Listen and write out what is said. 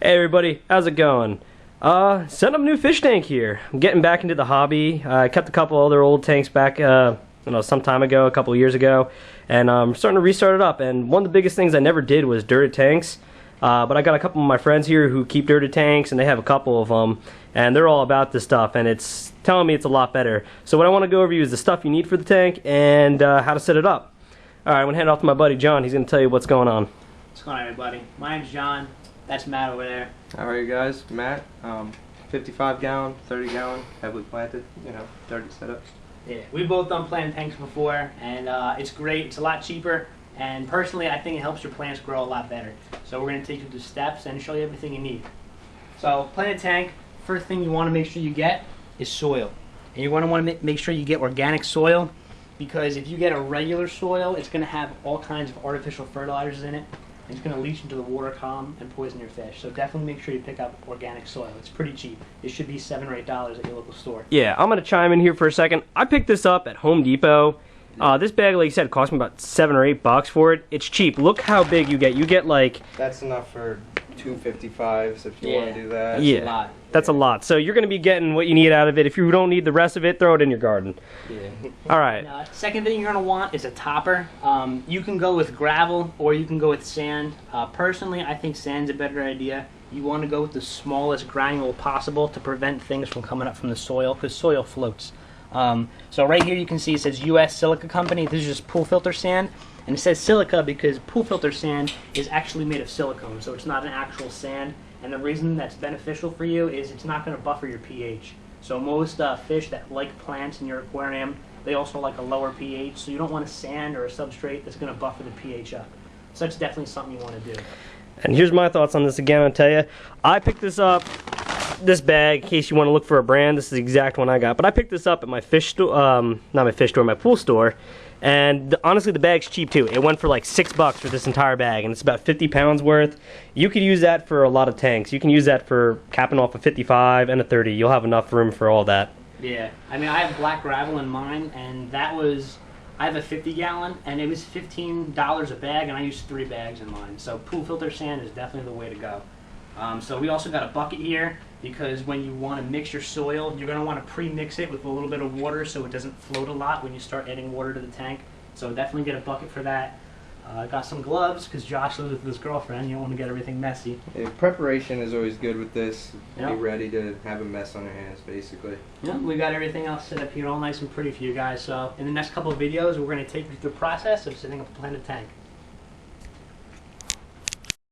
Hey everybody, how's it going? Setting up a new fish tank here. I'm getting back into the hobby. I kept a couple other old tanks back, some time ago, a couple of years ago, and I'm starting to restart it up. And one of the biggest things I never did was dirted tanks. But I got a couple of my friends here who keep dirted tanks, and they have a couple of them, and they're all about this stuff, and it's telling me it's a lot better. So what I want to go over you is the stuff you need for the tank and how to set it up. All right, I'm gonna hand it off to my buddy John. He's gonna tell you what's going on. What's going on, everybody? My name's John. That's Matt over there. How are you guys? Matt, 55 gallon, 30 gallon, heavily planted, dirty setup. Yeah, we've both done planted tanks before, and it's great. It's a lot cheaper, and personally, I think it helps your plants grow a lot better. So we're going to take you through the steps and show you everything you need. So, planted tank, first thing you want to make sure you get is soil. And you want to make sure you get organic soil, because if you get a regular soil, it's going to have all kinds of artificial fertilizers in it. It's going to leach into the water column and poison your fish. So definitely make sure you pick up organic soil. It's pretty cheap. It should be $7 or $8 at your local store. Yeah, I'm going to chime in here for a second. I picked this up at Home Depot. This bag, like you said, cost me about $7 or $8 for it. It's cheap. Look how big you get. You get like... That's enough for 255s if you want to do that. That's a lot. That's a lot. So you're going to be getting what you need out of it. If you don't need the rest of it, throw it in your garden. Yeah. All right. Second thing you're going to want is a topper. You can go with gravel or you can go with sand. Personally, I think sand's a better idea. You want to go with the smallest granule possible to prevent things from coming up from the soil, because soil floats. So right here you can see it says US Silica Company. This is just pool filter sand. And it says silica because pool filter sand is actually made of silicone, so it's not an actual sand. And the reason that's beneficial for you is it's not going to buffer your pH. So most fish that like plants in your aquarium, they also like a lower pH, so you don't want a sand or a substrate that's going to buffer the pH up. So that's definitely something you want to do. And here's my thoughts on this again. I'll tell you, I picked this up, this bag, in case you want to look for a brand. This is the exact one I got. But I picked this up at my fish store, not my fish store, my pool store. And honestly, the bag's cheap too. It went for like $6 for this entire bag, and it's about 50 pounds worth. You could use that for a lot of tanks. You can use that for capping off a 55 and a 30. You'll have enough room for all that. Yeah, I mean, I have black gravel in mine, and that was, I have a 50 gallon, and it was $15 a bag, and I used 3 bags in mine. So pool filter sand is definitely the way to go. So we also got a bucket here, because when you want to mix your soil, you're going to want to pre-mix it with a little bit of water so it doesn't float a lot when you start adding water to the tank. So definitely get a bucket for that. I got some gloves because Josh lives with his girlfriend. You don't want to get everything messy. Yeah, preparation is always good with this. Yep. Be ready to have a mess on your hands, basically. Yeah, we got everything else set up here all nice and pretty for you guys. So in the next couple of videos, we're going to take you through the process of setting up a planted tank.